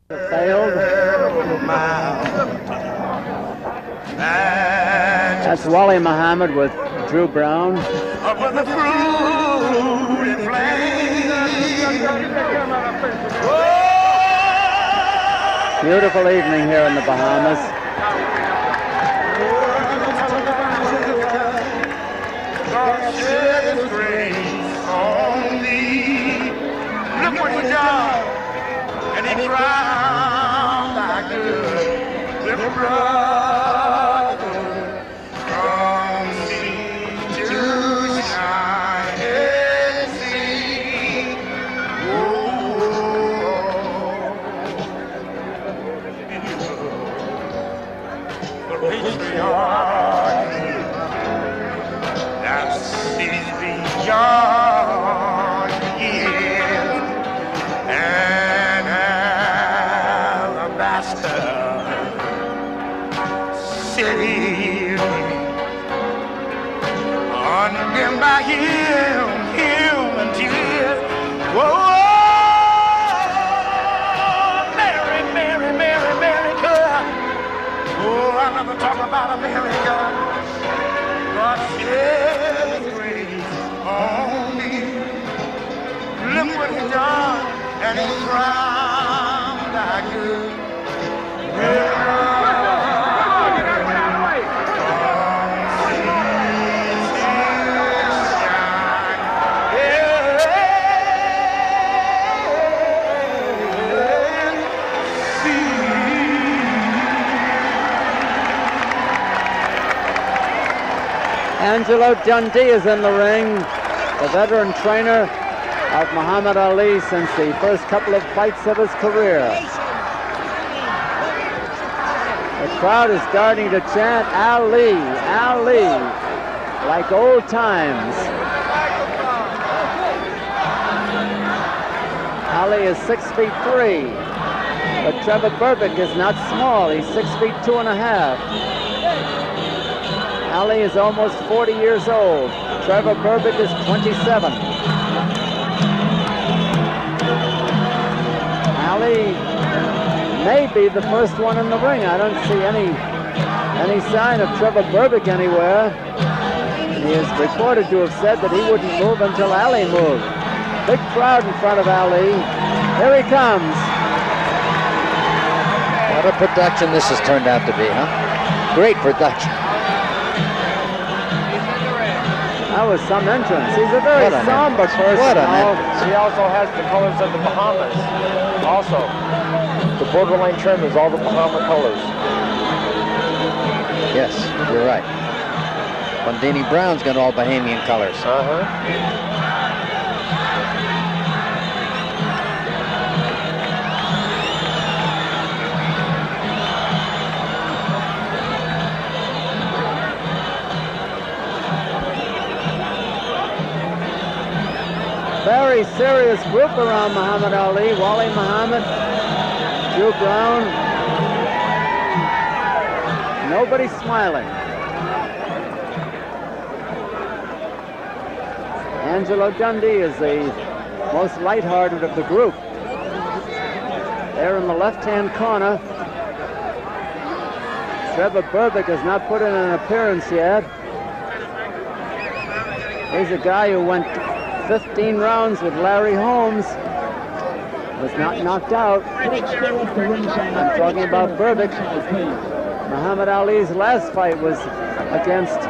Failed. That's Wally Muhammad with Drew Brown. Beautiful evening here in the Bahamas. Look what he done, and he cried like a little brother from sea to shining sea. The patriarch that sees beyond years. City, undimmed by human tears. Whoa, Mary, Mary, Mary, America. Oh, I never talk about America. God shed His grace on me. Look what He done, and He crowned like good. Angelo Dundee is in the ring, the veteran trainer of Muhammad Ali since the first couple of fights of his career. The crowd is starting to chant Ali, Ali, like old times. Ali is 6'3", but Trevor Berbick is not small. He's 6'2½". Ali is almost 40 years old. Trevor Berbick is 27. Ali may be the first one in the ring. I don't see any sign of Trevor Berbick anywhere. He is reported to have said that he wouldn't move until Ali moved. Big crowd in front of Ali. Here he comes. What a production this has turned out to be, huh? Great production. That was some entrance. He's a very somber person. What an entrance. He also has the colors of the Bahamas. Also, the borderline trim is all the Bahama colors. Yes, you're right. Bundini Brown's got all Bahamian colors. Very serious group around Muhammad Ali. Wally Muhammad, Drew Brown. Nobody smiling. Angelo Dundee is the most lighthearted of the group. There in the left-hand corner. Trevor Berbick has not put in an appearance yet. He's a guy who went 15 rounds with Larry Holmes, was not knocked out. I'm talking about Berbick. Muhammad Ali's last fight was against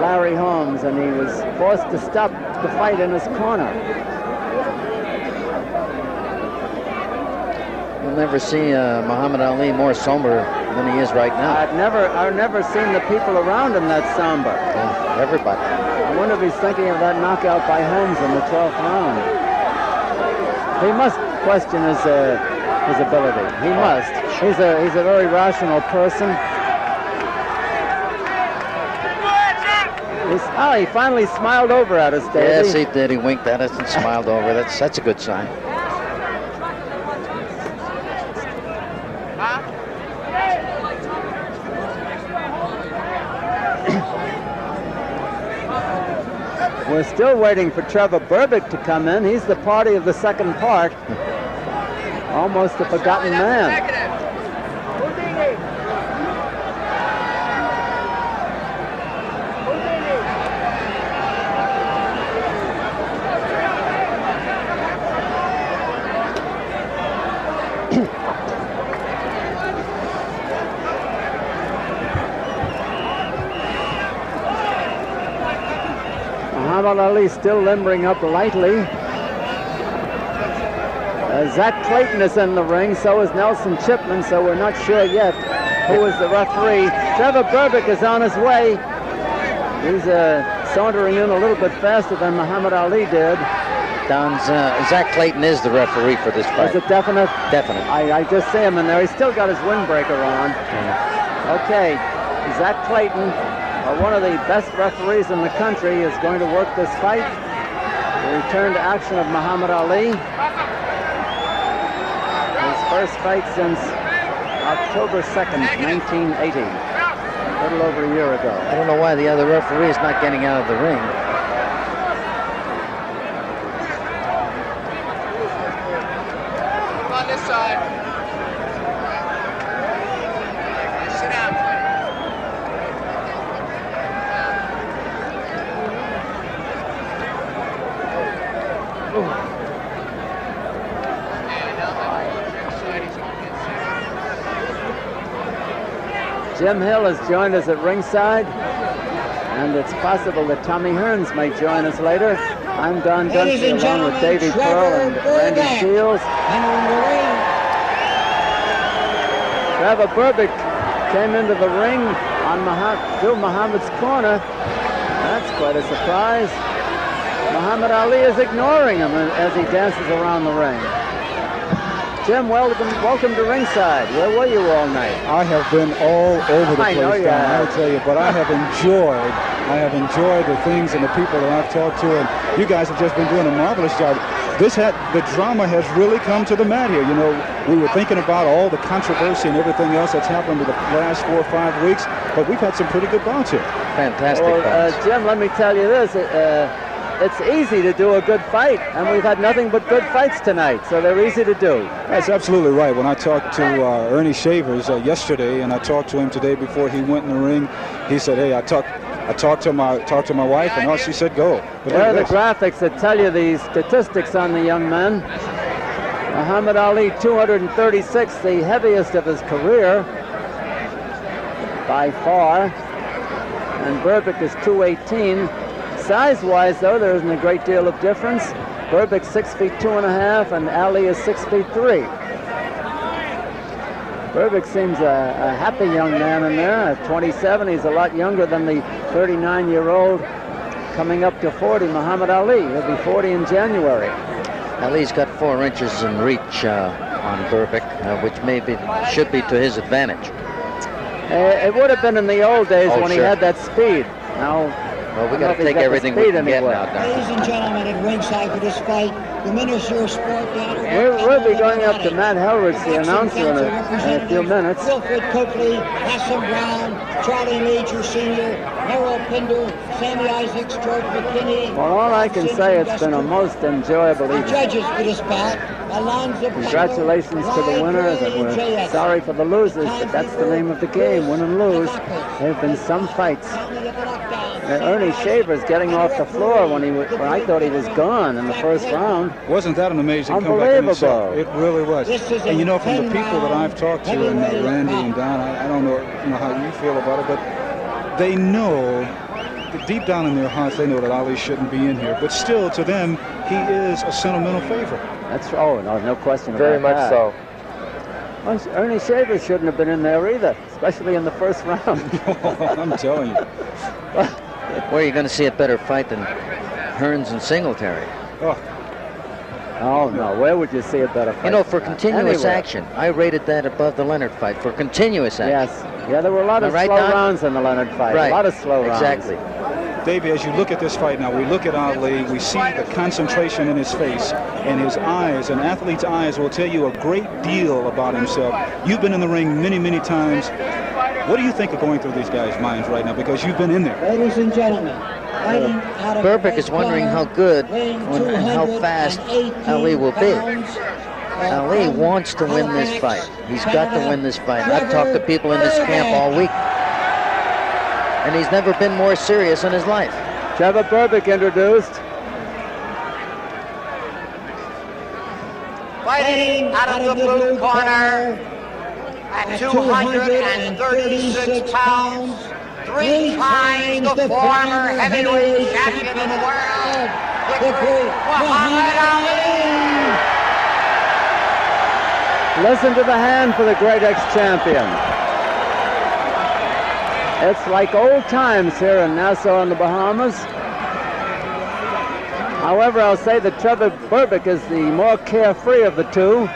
Larry Holmes, and he was forced to stop the fight in his corner. You'll never see Muhammad Ali more somber than he is right now. I've never seen the people around him that somber. Yeah, everybody. I wonder if he's thinking of that knockout by Holmes in the 12th round. He must question his ability. He must. He's a very rational person. He finally smiled over at us, Davey. Yes, he did. He winked at us and smiled over. That's a good sign. We're still waiting for Trevor Berbick to come in. He's the party of the second part. almost a forgotten man. Muhammad Ali still limbering up lightly. Zach Clayton is in the ring, so is Nelson Chipman, so we're not sure yet who is the referee. Trevor Berbick is on his way. He's sauntering in a little bit faster than Muhammad Ali did. Don's, Zach Clayton is the referee for this fight. Is it definite? Definite. I just see him in there. He's still got his windbreaker on. Okay, Zach Clayton, one of the best referees in the country, is going to work this fight. The return to action of Muhammad Ali. His first fight since October 2nd, 1980. A little over a year ago. I don't know why the other referee is not getting out of the ring. On this side. Sit down. Jim Hill has joined us at ringside, and it's possible that Tommy Hearns may join us later. I'm Don Dunphy along with Davey Pearl and Randy Shields. Trevor Berbick came into the ring on through Muhammad's corner. That's quite a surprise. Muhammad Ali is ignoring him as he dances around the ring. Jim, welcome to ringside. Where were you all night? I have been all over the place, Don, I'll tell you, but I have enjoyed the things and the people that I've talked to, and you guys have just been doing a marvelous job. The drama has really come to the mat here. You know, we were thinking about all the controversy and everything else that's happened in the last 4 or 5 weeks, but we've had some pretty good bouts here. Fantastic bouts. Jim, let me tell you this. It's easy to do a good fight, and we've had nothing but good fights tonight, so they're easy to do. That's absolutely right. When I talked to Ernie Shavers yesterday, and I talked to him today before he went in the ring, he said, "Hey, I talked to my wife, and all she said, go." But there are the graphics that tell you the statistics on the young men. Muhammad Ali, 236, the heaviest of his career by far, and Berbick is 218. Size-wise, though, there isn't a great deal of difference. Berbick's 6 feet 2.5, and Ali is 6 feet 3. Berbick seems a happy young man in there. At 27, he's a lot younger than the 39-year-old coming up to 40, Muhammad Ali. He'll be 40 in January. Ali's got 4 inches in reach on Berbick, which should be to his advantage. It would have been in the old days when he had that speed. Now, well, we got to take everything we can get now, Don. Ladies and gentlemen, at ringside for this fight, the Minister of Sport, we'll be going up to Matt Helrich, the announcer, in a few minutes. Wilfred Coakley, Hassan Brown, Charlie Major Sr., Harold Pinder, Sammy Isaacs, George McKinney. Well, all I can say, it's been a most enjoyable evening. Judges for this bout, Alonzo. Congratulations to the winners, and we're sorry for the losers, but that's the name of the game, win and lose. There have been some fights. Ernie Shavers getting off the floor when I thought he was gone in the first round. Wasn't that an amazing comeback in itself? It really was. And you know, from the people that I've talked to, and Randy and Don, I don't know how you feel about it, but they know, deep down in their hearts, they know that Ali shouldn't be in here. But still, to them, he is a sentimental favorite. That's no question about that. Very much so. Well, Ernie Shavers shouldn't have been in there either, especially in the first round. I'm telling you. Where are you going to see a better fight than Hearns and Singletary? Oh, no. Where would you see a better fight? You know, for continuous action, I rated that above the Leonard fight. For continuous action. Yes. Yeah, there were a lot of slow rounds in the Leonard fight. Right. A lot of slow rounds. Exactly. Davey, as you look at this fight now, we look at Ali, we see the concentration in his face and his eyes. An athlete's eyes will tell you a great deal about himself. You've been in the ring many, many times. What do you think of going through these guys' minds right now? Because you've been in there. Ladies and gentlemen, Berbick is wondering how good and how fast Ali will be. Ali wants to win this fight. He's got to win this fight. I've talked to people in this camp all week, and he's never been more serious in his life. Trevor Berbick introduced. Fighting out of the blue corner at 236 pounds, 3 times the former heavyweight champion of the world, Muhammad Ali. Listen to the hand for the great ex-champion. It's like old times here in Nassau in the Bahamas. However, I'll say that Trevor Berbick is the more carefree of the two.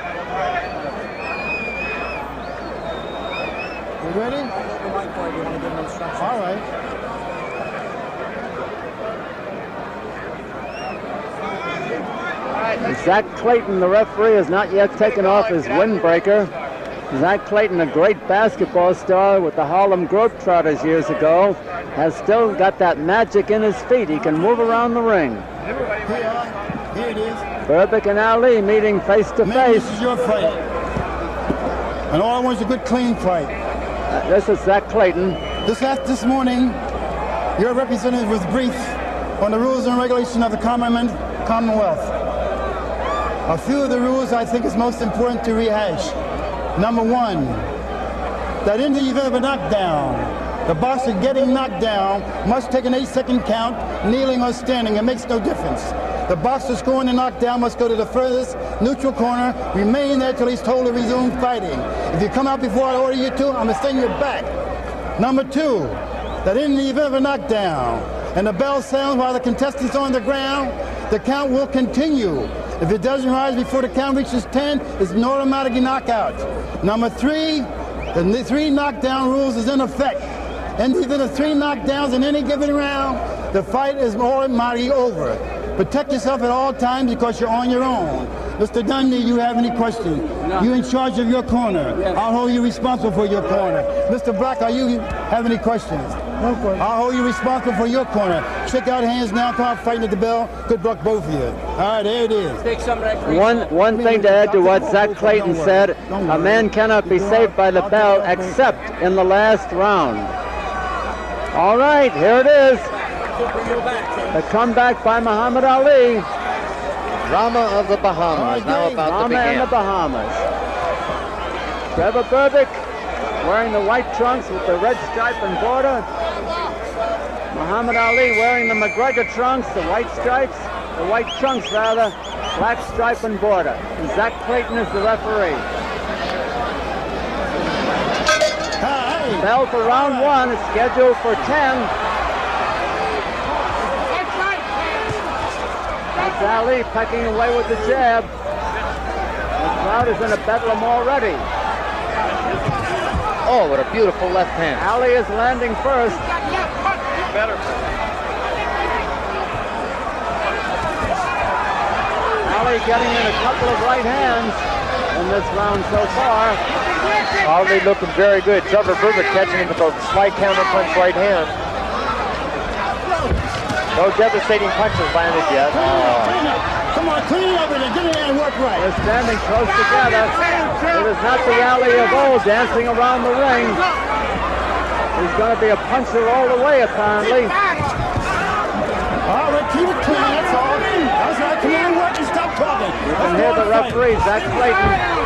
You ready? All right. Zach Clayton, the referee, has not yet taken off his windbreaker. Zach Clayton, a great basketball star with the Harlem Globetrotters years ago, has still got that magic in his feet. He can move around the ring. Here it is. Berbick and Ali meeting face to face. This is your fight. And all I want is a good, clean fight. This is Zach Clayton. This morning, your representative was briefed on the rules and regulations of the Commonwealth. A few of the rules I think is most important to rehash. Number one, that in the event of a knockdown, the boxer getting knocked down must take an 8-second count, kneeling or standing. It makes no difference. The boxer scoring the knockdown must go to the furthest neutral corner, remain there till he's told to resume fighting. If you come out before I order you to, I'm going to send you back. Number two, that in the event of a knockdown and the bell sounds while the contestant's on the ground, the count will continue. If it doesn't rise before the count reaches 10, it's an automatic knockout. Number three, the 3 knockdown rules is in effect. In the event of 3 knockdowns in any given round, the fight is automatically over. Protect yourself at all times because you're on your own. Mr. Dundee, you have any questions? No. You're in charge of your corner. Yes. I'll hold you responsible for your corner. Mr. Black, are you have any questions? No question. I'll hold you responsible for your corner. Check out hands now. Come out fighting at the bell. Good luck, both of you. All right, there it is. One thing to add to what Zach Clayton said, a man cannot be saved by the bell except in the last round. All right, here it is. The comeback by Muhammad Ali. Drama of the Bahamas now about to begin. Drama in the Bahamas. Trevor Berbick wearing the white trunks with the red stripe and border. Muhammad Ali wearing the McGregor trunks, the white stripes, the white trunks rather, black stripe and border. And Zach Clayton is the referee. Bell for round 1 is scheduled for 10. That's Ali pecking away with the jab. The crowd is in a bedlam already. Oh, what a beautiful left hand. Ali is landing first. Better. Ali getting in a couple of right hands in this round so far. Ali looking very good. Trevor Berbick catching him with a slight counter punch right hand. No devastating punches landed yet. Come on, clean up and get in there and work right. They're standing close together. It is not the Ali of old dancing around the ring. He's going to be a puncher all the way, apparently. All right, keep it clean, that's all. That's right, come on, work and stop talking. You can hear the referee, Zach Clayton.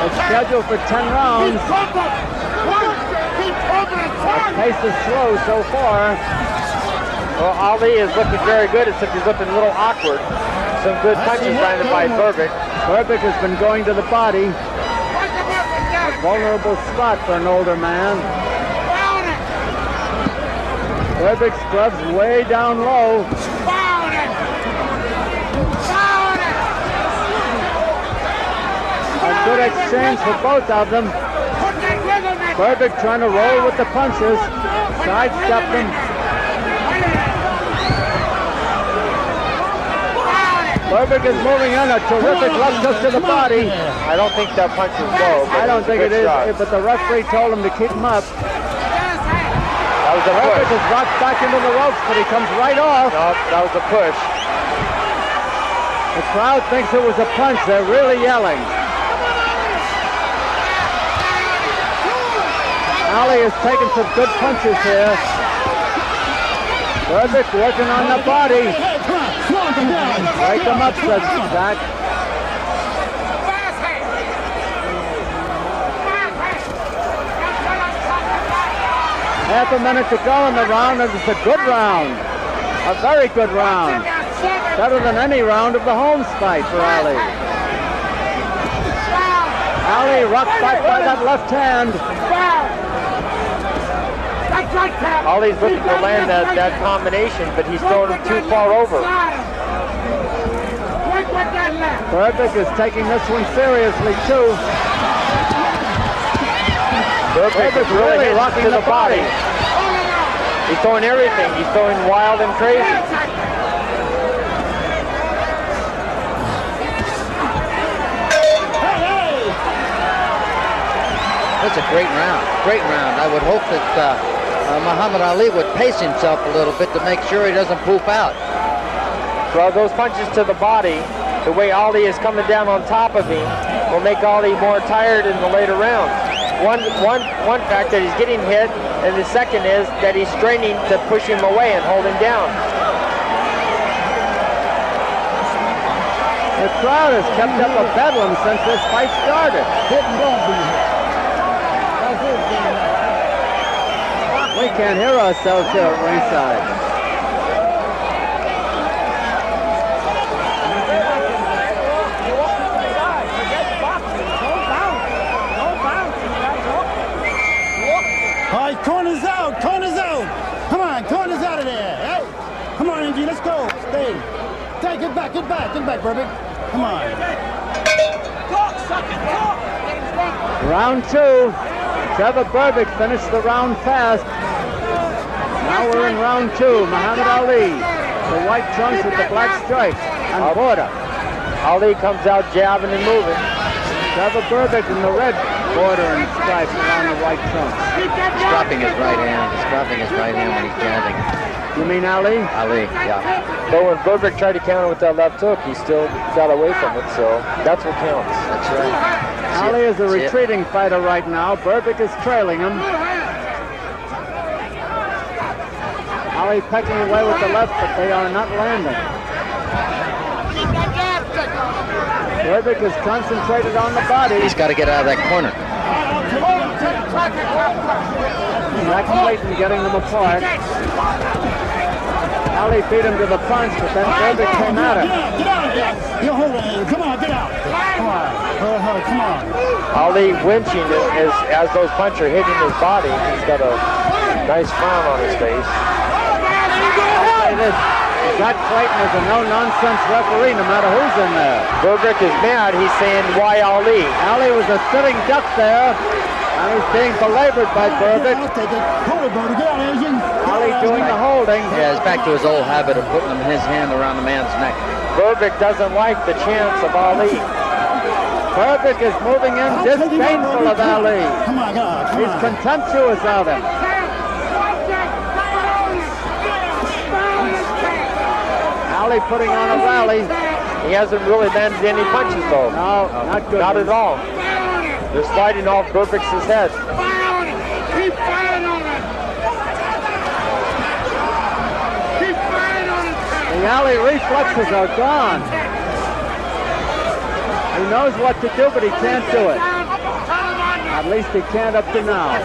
It's scheduled for 10 rounds. The pace is slow so far. Well, Ali is looking very good, except he's looking a little awkward. Some good punches landed by Berbick. Berbick has been going to the body. A vulnerable spot for an older man. Berbick scrubs way down low. A good exchange for both of them. Berbick trying to roll with the punches. Sidestep them. Berbick is moving in a terrific left hook to the body. I don't think that punch is low. I don't think it is, but the referee told him to keep him up. That was a a Berbick push. is rocked back into the ropes, but he comes right off. No, that was a push. The crowd thinks it was a punch. They're really yelling. Ali is taking some good punches here. Berbick working on the body. Break him up, says Zach. Half a minute to go in the round, and it's a good round. A very good round. Better than any round of the Holmes fight for Ali. Ali rocked back by that left hand. Ali's looking to land that combination, but he's throwing him too far over. Berbick is taking this one seriously, too. Berbick is really rocking the body. He's throwing everything. He's throwing wild and crazy. That's a great round. Great round. I would hope that Muhammad Ali would pace himself a little bit to make sure he doesn't poop out. Well, those punches to the body, the way Ali is coming down on top of him, will make Ali more tired in the later rounds. One fact that he's getting hit, and the second is that he's straining to push him away and hold him down. The crowd has kept up a bedlam since this fight started. We can't hear ourselves here at ringside. All right, corners out, corners out. Come on, corners out of there. Hey, come on, Angie, let's go. Stay. Get back, Berbick. Come on. Round two. Trevor Berbick finished the round fast. Now we're in round two. Muhammad Ali, the white trunks with the black stripes and border. Ali comes out jabbing and moving. Trevor Berbick in the red border and stripes around the white trunks. He's dropping his right hand. He's dropping his right hand when he's jabbing. You mean Ali? Ali, yeah. But when Berbick tried to counter with that left hook, he still got away from it, so that's what counts. That's right. Ali is a retreating fighter right now. Berbick is trailing him. Ali pecking away with the left, but they are not landing. Berbick is concentrated on the body. He's got to get out of that corner. Jack Clayton getting them apart. Ali beat him to the punch, but then Berbick came at him. Get out of there. Hold on. Come on, get out. Come on. Come on. Ali winching as those punches are hitting his body. He's got a nice frown on his face. I'll say this. Jack Clayton is a no-nonsense referee no matter who's in there. Berbick is mad. He's saying, why Ali? Ali was a sitting duck there, and he's being belabored by Berbick. Ali doing the holding. Yeah, he's back to his old habit of putting his hand around the man's neck. Berbick doesn't like the chance of Ali. Berbick is moving in disdainful of Ali. Come on, God. He's contemptuous of him. Ali putting on a rally. He hasn't really landed any punches, though. No, not good. Not at all. They're sliding off Berbick's head. Keep firing on it. Keep firing on it. The Ali reflexes are gone. He knows what to do, but he can't do it. At least he can't up to now.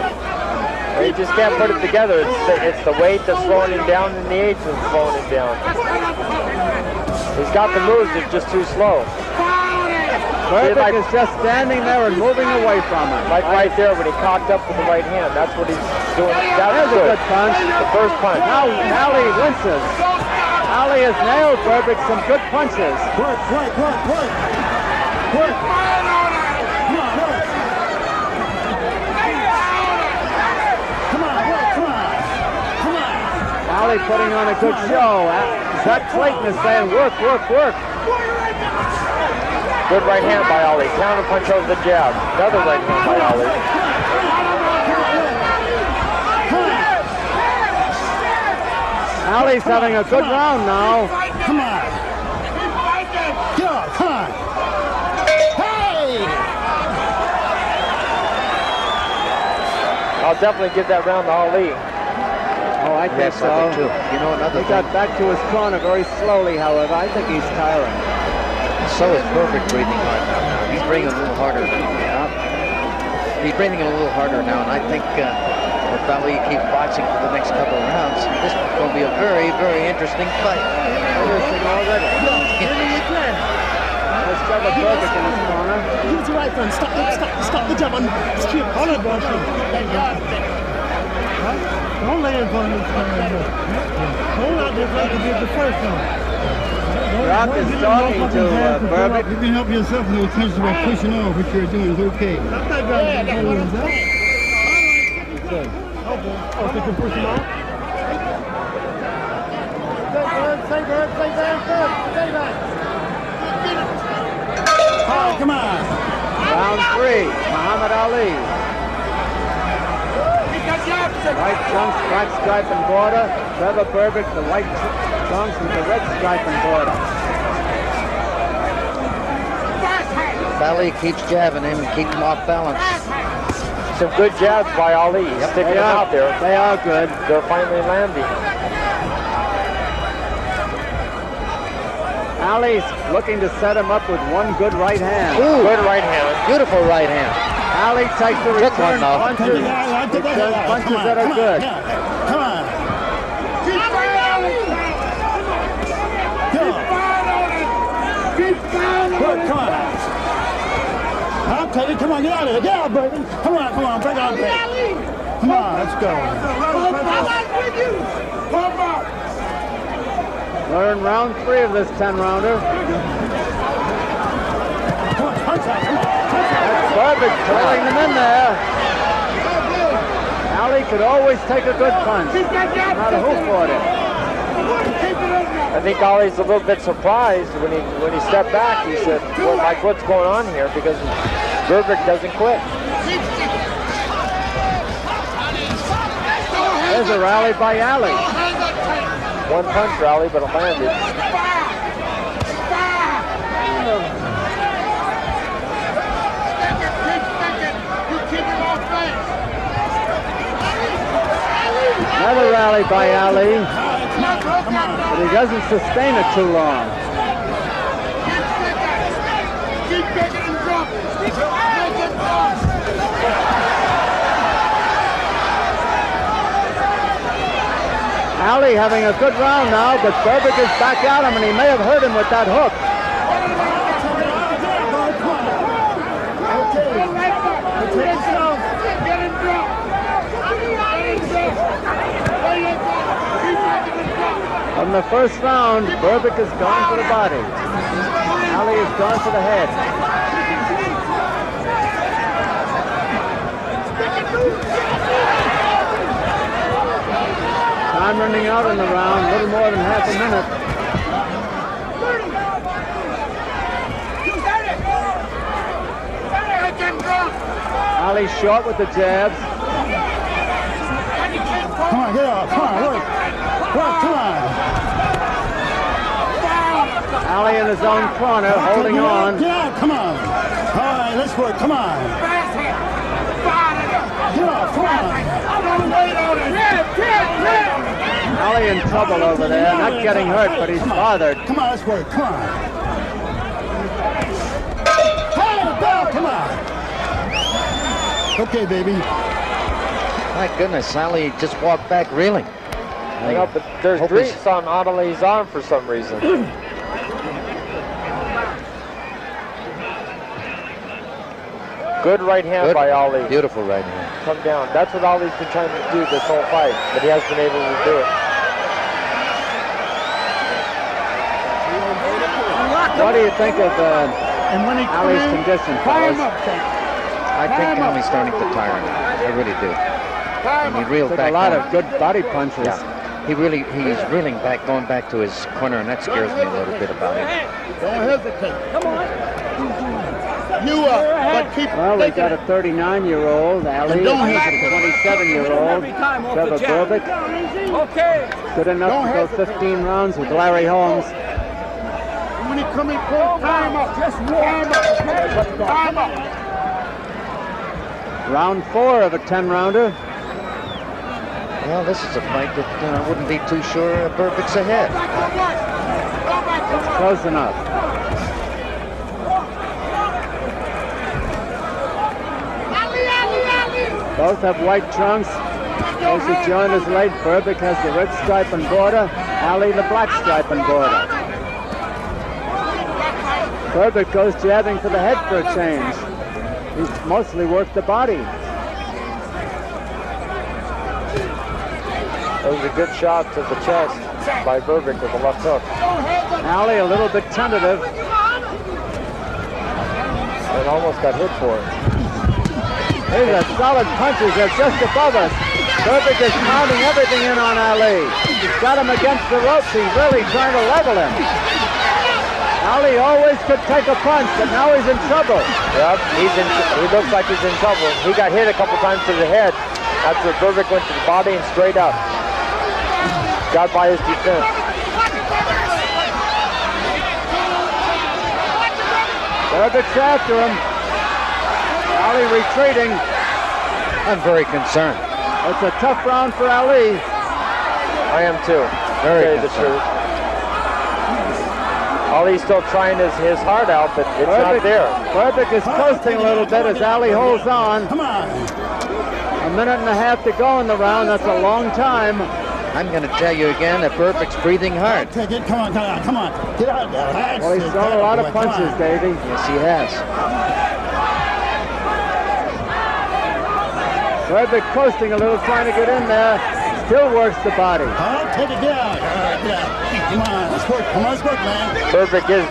He just can't put it together. It's the weight that's slowing him down and the age that's slowing him down. He's got the moves, it's just too slow. Berbick is just standing there and moving away from him. Like right there when he cocked up with the right hand. That's what he's doing. There's a good punch. The first punch. Now Ali winces. Ali has nailed Berbick some good punches. Work. Ali putting on a good show. Zach Clayton is saying work. Good right hand by Ali. Counter punch over the jab. Another right hand by Ali. Ali's having a good round now. Come on. Go, come on. Hey! I'll definitely give that round to Ali. Oh, I think Yes, so. I do too. You know, another He thing, got back to his corner very slowly, however. I think he's tiring. so is Berbick breathing hard now. He's breathing a little harder now. Yeah. He's breathing a little harder now, and I think if Ali keeps boxing for the next couple of rounds, this is going to be a very, very interesting fight. Interesting already. There's Trevor Berbick in his corner. Use the right hand. Stop the jab on straight collar brushing. Don't lay it on this one. Hold out there like you did the first one. Rock is talking to Berbick. You can help yourself, no attention about pushing off. What you're doing is okay. Stop that guy. Oh, you can push him off? Stay good. Stay back. Oh, come on. Round 3, Muhammad Ali. White trunks, black stripe and border. Trevor Berbick, the white trunks with the red stripe and border. Ali keeps jabbing him and keeps him off balance. Some good jabs by Ali. He's sticking them out there. They are good. They're finally landing. Ali's looking to set him up with one good right hand. Ooh, Good right hand. beautiful right hand. Ali takes the Took return one, though. punches. Return punches that are good. Come on. Good, come on. I'll tell you, come on, get out of here. Get out, baby. Come on, break out there. Come on, let's go. We're in round 3 of this 10-rounder. That's Berbick throwing them in there. Ali could always take a good punch, no matter who fought it. I think Ali's a little bit surprised when he stepped back. He said, well, like, what's going on here? Because Berbick doesn't quit. There's a rally by Ali. One punch rally, but it landed. Another rally by Ali, but he doesn't sustain it too long. Ali having a good round now, but Berbick is back at him, and he may have hurt him with that hook. From the first round, Berbick has gone for the body. Ali has gone for the head. Time running out in the round, a little more than half a minute. Ali short with the jabs. Come on, get off. Come on, work. Come on. Ali in his own corner, holding on. Get out, come on. All right, let's work. Come on. Get off, come on. Ali in trouble over there, not getting hurt, but he's bothered. Come on, let's work. Come on. Hold it down, come on. Okay, baby. My goodness, Ali just walked back reeling. I know, but there's grease on Ali's arm for some reason. Good right hand by Ali. Beautiful right hand. Come down. That's what Ali's been trying to do this whole fight, but he hasn't been able to do it. What do you think of Ali's condition, fellas? I think Ali's starting to tire now. I really do. And he reeled Took back a lot on. of good body punches. Yeah. He's reeling back, going back to his corner, and that scares me a little bit about him. Don't hesitate. Come on. You but keep. Well, we got a 39-year-old, Ali, a 27-year-old, Trevor Berbick. Okay. Good enough to go 15 rounds with Larry Holmes. When he come in, pull time up. Just warm up. Time up. Round 4 of a 10-rounder. Well, this is a fight that I wouldn't be too sure Berbick's ahead. It's close enough. Both have white trunks. Those who join us late, Berbick has the red stripe and border, Ali the black stripe and border. Berbick goes jabbing for the head for a change. He's mostly worked the body. That was a good shot to the chest by Berbick with the left hook. Ali a little bit tentative. And almost got hit for it. These are solid punches. They're just above us. Berbick is pounding everything in on Ali. He's got him against the ropes. He's really trying to level him. Ali always could take a punch, but now he's in trouble. Yep, he looks like he's in trouble. He got hit a couple times to the head. After Berbick went to the body and straight up. Got by his defense. Berbick's after him. Ali retreating. I'm very concerned. It's a tough round for Ali. I am too. Very the truth. Ali's still trying his heart out, but it's not there. Berbick is coasting a little bit as Ali holds on. Come on. A minute and a half to go in the round. That's a long time. I'm going to tell you again that Berbick's breathing hard. Take it. Come on, come on, come on. Get out there. Well, he's thrown a lot of punches, Davey. Yes, he has. Berbick coasting a little, trying to get in there. Still works the body. Oh, take it, get out. Get out. Come on, let's work. Come on, let's work, man. Berbick is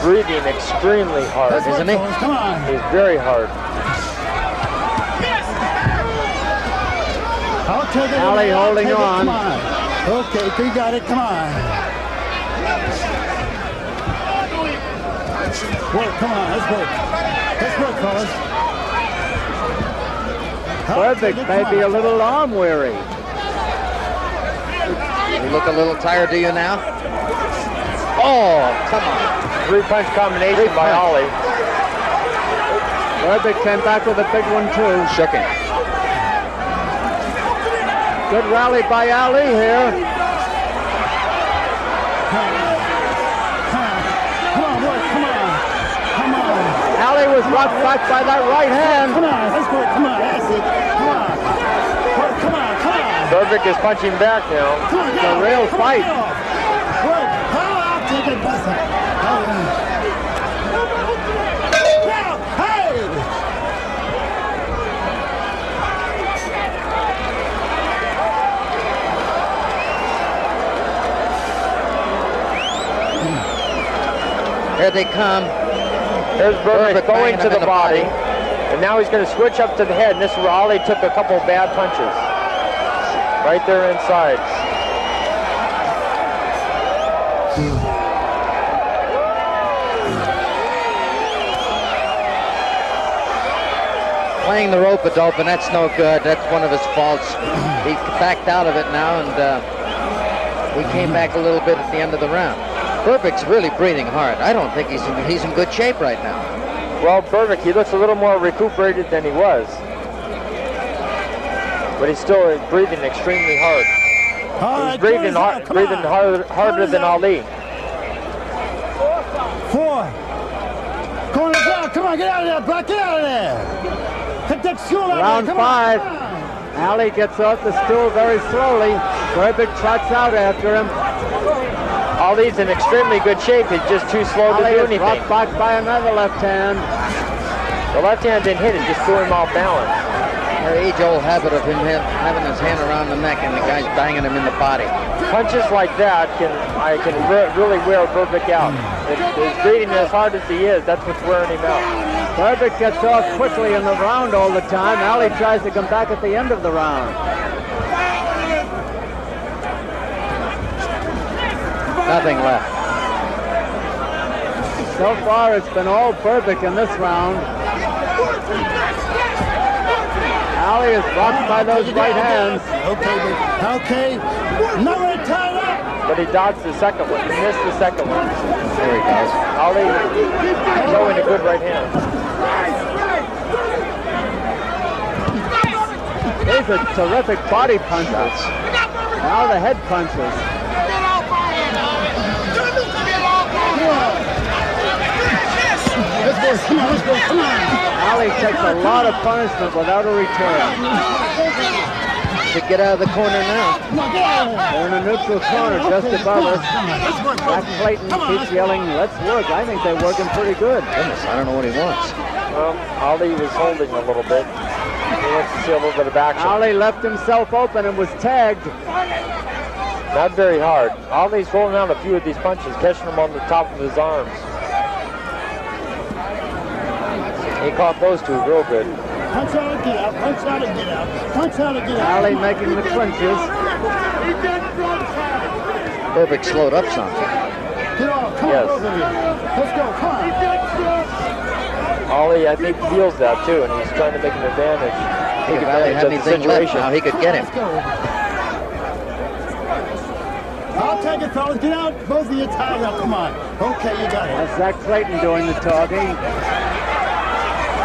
breathing extremely hard, Let's work, isn't he? fellas. Come on. He's very hard. I'll take it. Ali I'll holding take it. on. Come on. Okay, you got it. Come on. Work. Come on. Let's work. Let's work, fellas. Berbick may be a little arm weary. You look a little tired, do you now? Oh, come on. 3-punch combination by Ali. Berbick came back with a big one, too. Shook him. Good rally by Ali here. Come on, work. Come on. Come on. Ali was rocked back by that right hand. Come on. Let's work. Come on. That's it. Come on. Work. Come on. Come on. Berbick is punching back now. Come on, It's a real fight. Work. Oh, I'll take it, Buster. Oh, yeah. Hey! Here they come. There's Berbick going banging to him in the body. And now he's going to switch up to the head. And this is where Ali took a couple bad punches. Right there inside. Playing the rope-a-dope, and that's no good. That's one of his faults. He backed out of it now, and we came back a little bit at the end of the round. Berbick's really breathing hard. I don't think he's in good shape right now. Well, Berbick, he looks a little more recuperated than he was. But he's still breathing extremely hard. He's breathing harder than Ali. 4. Corner's out. Come on, get out of there, Buck. Get out of there. Take that stool out Round there. Come 5. on. Ali gets off the stool very slowly. Berbick trots out after him. Ali's in extremely good shape. He's just too slow to Ali do is anything. rocked back by another left hand. The left hand didn't hit it, just threw him off balance. The age-old habit of him having his hand around the neck and the guy's banging him in the body. Punches like that can really wear Berbick out. He's breathing as hard as he is. That's what's wearing him out. Berbick gets off quickly in the round all the time. Ali tries to come back at the end of the round. Nothing left. So far, it's been all Berbick in this round. Ali is blocked by those right hands. Okay. Nobody tied up. But he dodged the second one. He missed the second one. There he goes. Ali showing a good right hand. These are terrific body punches. Now the head punches. Let's go, come on. Ali takes a lot of punishment without a return. Should get out of the corner now. They're in a neutral corner just above us. Jack Clayton keeps yelling, let's work. I think they're working pretty good. Goodness, I don't know what he wants. Well, Ali was holding a little bit. He wants to see a little bit of action. Ali left himself open and was tagged. Not very hard. Ali's rolling out a few of these punches, catching them on the top of his arms. He caught those two real good. Punch out and get out, punch out and get out, punch out and get out. Ali making the clinches. Berbick slowed up some. Get off, come on, both of you. Let's go, come on. Ali, I think, feels that too, and he's trying to make an advantage. If Ali had anything left now, he could get him. Let's go. I'll take it, fellas. Get out. Both of you tied up. Come on. Okay, you got it. That's Zach Clayton doing the talking.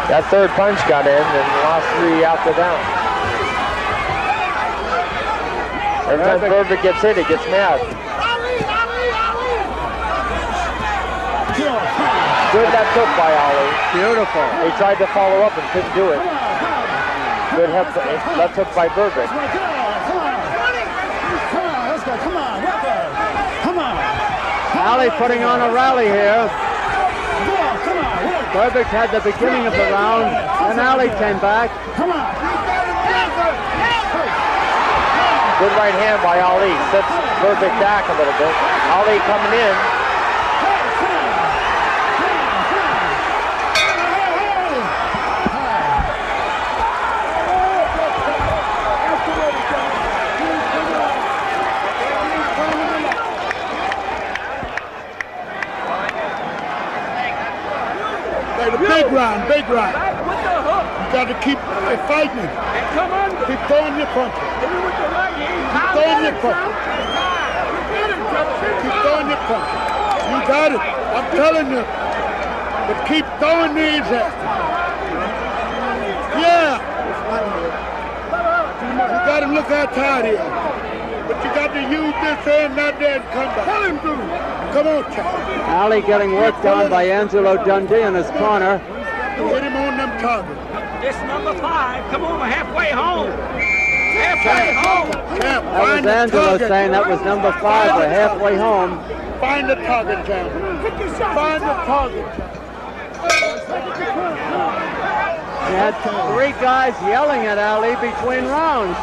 That third punch got in, and the last three after that. Every time Berbick gets hit, he gets mad. Good that took by Ali. Beautiful. He tried to follow up and couldn't do it. Good left hook by Berbick. Come on, let's go. Come on, come on. Ali putting on a rally here. Berbick had the beginning of the round, and Ali came back. Come on. Good right hand by Ali. Sets Berbick back a little bit. Ali coming in. Big round. You got to keep fighting. Keep throwing your punches. Keep throwing your punches. Keep throwing your punches. You got it. I'm telling you. But keep throwing these at them. Yeah. You got to look how tired he is. But you got to use this hand, not that, and come back. Pull him through. Come on, Charlie. Ali getting worked on by Angelo Dundee in his corner. Hit him on them targets. This number 5. Come on, we're halfway home. Halfway home. That was Angelo saying that was number 5. We're halfway home. Find the target, Jam. Find the target. He had 3 guys yelling at Ali between rounds,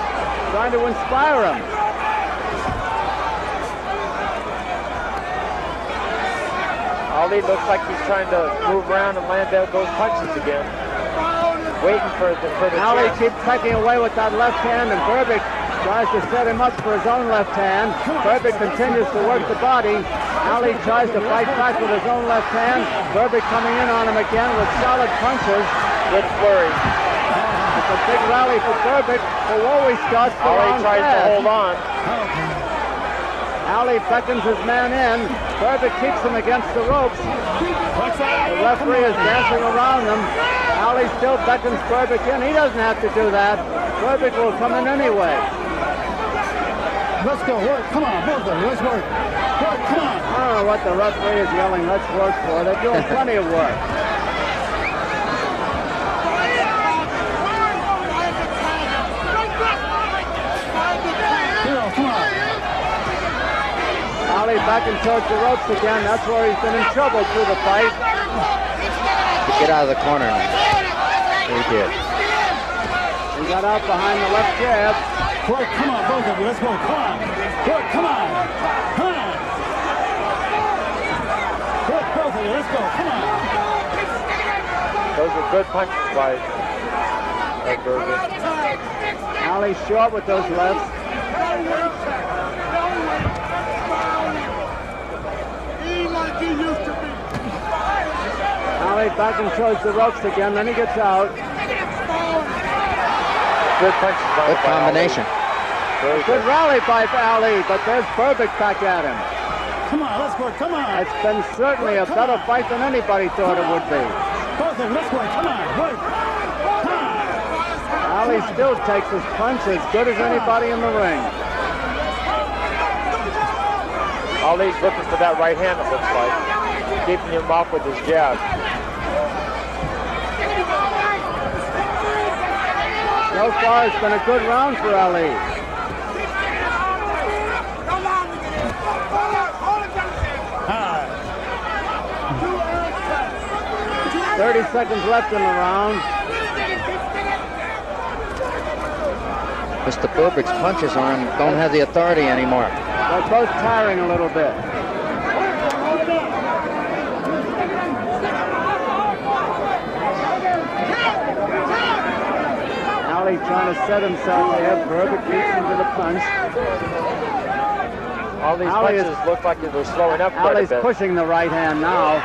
trying to inspire him. Ali looks like he's trying to move around and land out those punches again. Waiting for the Ali chance. keeps pecking away with that left hand, and Berbick tries to set him up for his own left hand. Berbick continues to work the body. Ali tries to fight back with his own left hand. Berbick coming in on him again with solid punches. Good flurry. It's a big rally for Berbick, who always starts the Ali round tries to fast. hold on. Ali beckons his man in. Berbick keeps him against the ropes. The referee is dancing around them. Ali still beckons Berbick in. He doesn't have to do that. Berbick will come in anyway. Let's go, work. Come on, both of you. Let's work. Work, come on. I don't know what the referee is yelling, let's work for. They're doing plenty of work. Come on. Ali backing towards the ropes again. That's where he's been in trouble through the fight. Get out of the corner now. He did. He got out behind the left jab. Work, come on, both of you. Let's go. Come on. Work, come on. Come on. Work, both of you. Let's go. Come on. Those are good punches by Berbick. Ali short with those lefts. He like he used to be. backing towards the ropes again, then he gets out. Good punches. Good combination. Good rally by Ali, but there's Berbick back at him. Come on, let's work. Come on. It's been certainly a better fight than anybody thought it would be. Both of them, let's work. Come on, work. Ali still takes his punch as good as anybody in the ring. Ali's looking for that right hand, it looks like. Keeping him off with his jab. So far, it's been a good round for Ali. 30 seconds left in the round. Mr. Berbick's punches don't have the authority anymore. They're both tiring a little bit. Ali trying to set himself there. Berbick beats him to the punch. All these punches look like they're slowing up quite Ali's a bit. pushing the right hand now.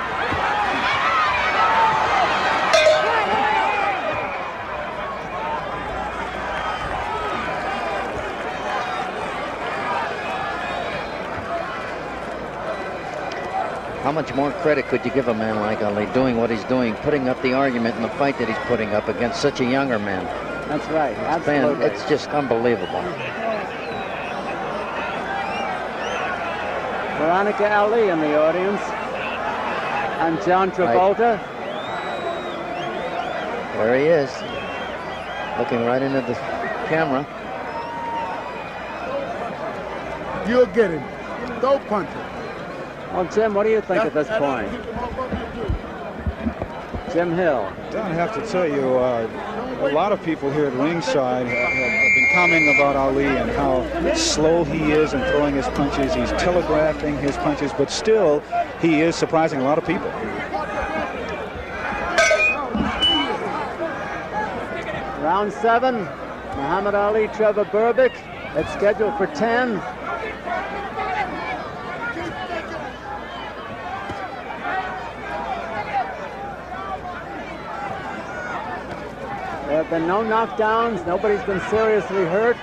How much more credit could you give a man like Ali doing what he's doing, putting up the argument in the fight that he's putting up against such a younger man? That's right, absolutely. It's just unbelievable. Veronica Ali in the audience. And John Travolta. There he is, looking right into the camera. You'll get him. Don't punch him. Well, Jim, what do you think at this point? Jim Hill. I have to tell you, a lot of people here at ringside have been commenting about Ali and how slow he is in throwing his punches. He's telegraphing his punches, but still, he is surprising a lot of people. Round 7, Muhammad Ali, Trevor Berbick. It's scheduled for 10. There have been no knockdowns. Nobody's been seriously hurt.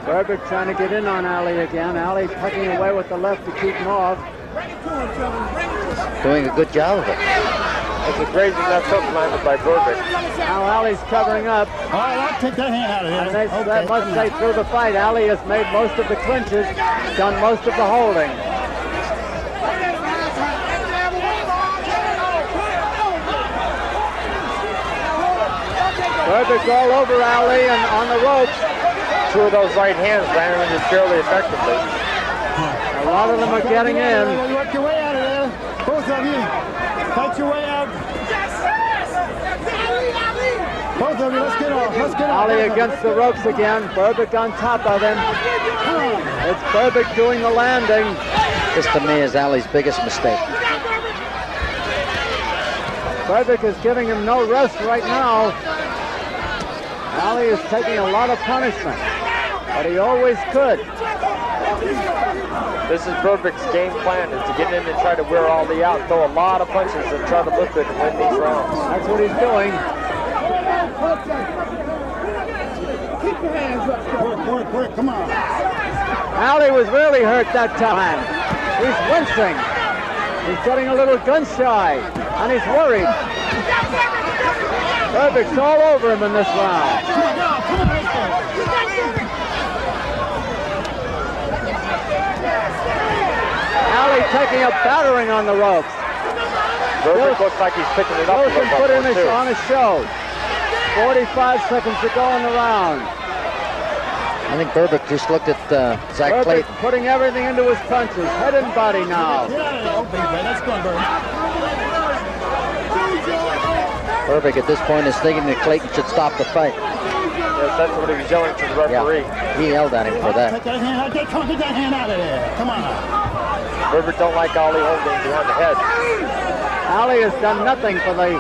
Berbick trying to get in on Ali again. Ali tucking away with the left to keep him off. Doing a good job of it. It's a crazy left hook landed by Berbick. Now Ali's covering up. All right, I'll take that hand out of here. And they must say through the fight, Ali has made most of the clinches, done most of the holding. Berbick all over Ali and on the ropes. Two of those right hands landed him fairly effectively. A lot of them are getting in. Work your way out of there. Both of you. Fight your way out. Both of you, let's get off. Let's get off. Ali against the ropes again. Berbick on top of him. It's Berbick doing the landing. This to me is Ali's biggest mistake. Berbick is giving him no rest right now. Ali is taking a lot of punishment, but he always could. This is Berbick's game plan, is to get in and try to wear Ali out, throw a lot of punches and try to look good and win these rounds. That's what he's doing. Keep your hands up. Work, come on. Ali was really hurt that time. He's wincing. He's getting a little gun shy, and he's worried. Berbick's all over him in this round. Come on, let's go. Ali taking a battering on the ropes. Berbick looks like he's picking it up. Both can put him on his show. 45 seconds to go in the round. I think Berbick just looked at Zach Berbick Clayton. putting everything into his punches, head and body now. Let's go, Berbick at this point is thinking that Clayton should stop the fight. Yes, that's what he was yelling to the referee. Yeah, he yelled at him for that. Take that hand out. Get that hand out of there. Come on. Berbick don't like Ali holding behind the head. Ali has done nothing for the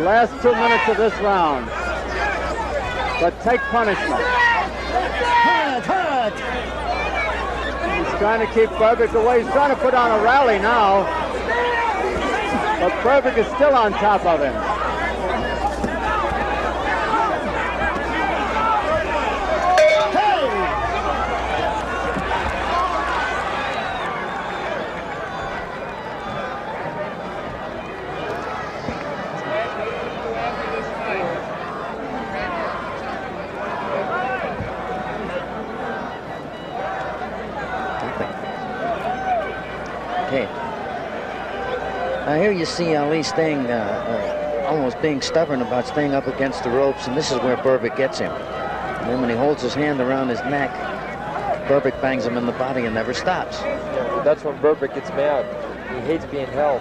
last 2 minutes of this round. but take punishment. He's trying to keep Berbick away. He's trying to put on a rally now, but Berbick is still on top of him. Now here you see Ali staying, almost being stubborn about staying up against the ropes, and this is where Berbick gets him. And then when he holds his hand around his neck, Berbick bangs him in the body and never stops. Yeah, that's when Berbick gets mad. He hates being held.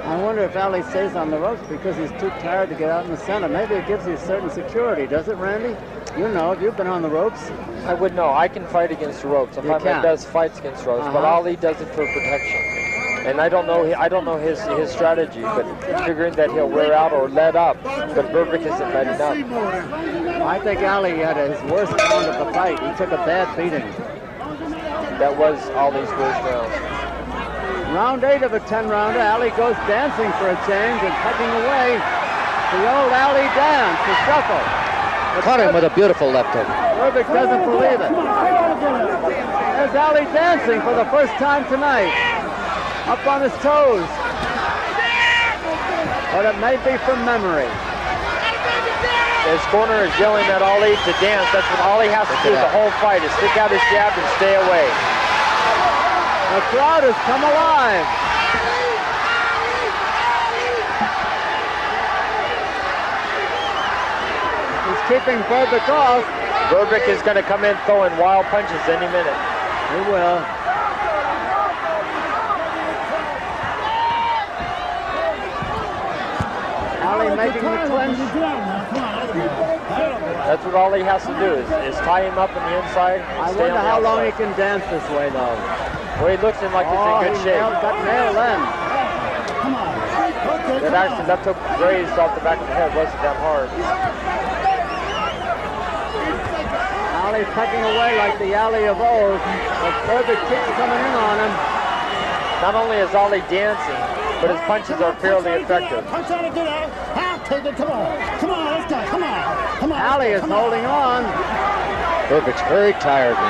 I wonder if Ali stays on the ropes because he's too tired to get out in the center. Maybe it gives you a certain security, does it, Randy? You know, you've been on the ropes. I would know. I can fight against the ropes. I'm not my best fights against ropes, but Ali does it for protection. And I don't know his strategy, but figuring that he'll wear out or let up. But Berbick isn't letting up. I think Ali had his worst round of the fight. He took a bad beating. That was Ali's worst round. Round 8 of a 10-rounder. Ali goes dancing for a change and tucking away. The old Ali dance, the shuffle. Caught him with a beautiful left hook. Berbick doesn't believe it. There's Ali dancing for the first time tonight. Up on his toes. But it may be from memory. His corner is yelling at Ali to dance. That's what Ali has to do the whole fight, is stick out his jab and stay away. The crowd has come alive. He's keeping Berbick off. Berbick is going to come in throwing wild punches any minute. He will. Ali making the clinch. That's what Ali has to do, is tie him up on the inside. I wonder how long he can dance this way, though. Well, he looks like he's in good shape. Got nailed in. That took grazed off the back of the head. Wasn't that hard? Ali pecking away like the Ali of old, but Berbick keeps coming in on him. Not only is Ali dancing, but his punches are fairly effective. Punch on it, get out. I'll take it. Come on. Come on, let's go. Come on. Come on. Ali is holding on. Berbick's very tired. I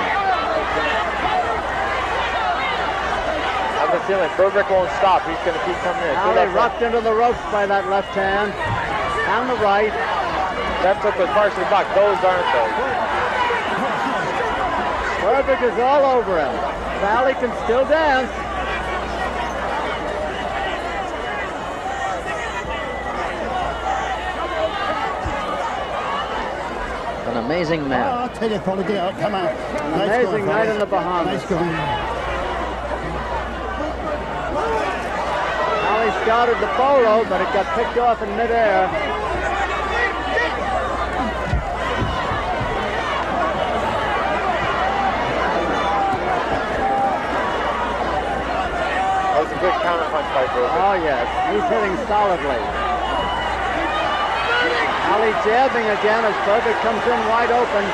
have a feeling Berbick won't stop. He's going to keep coming in. Ali rocked into the ropes by that left hand. And the right. Left hook was partially blocked. Those aren't though. Berbick is all over him. Ali can still dance. An amazing man. Oh, I'll take it, Paulie. Get out. Come on. An amazing night in the Bahamas. Nice going. Ali scouted the polo, but it got picked off in midair. That was a good counterpunch by Berbick. Oh, yes. He's hitting solidly. Ali jabbing again as Berbick comes in wide open.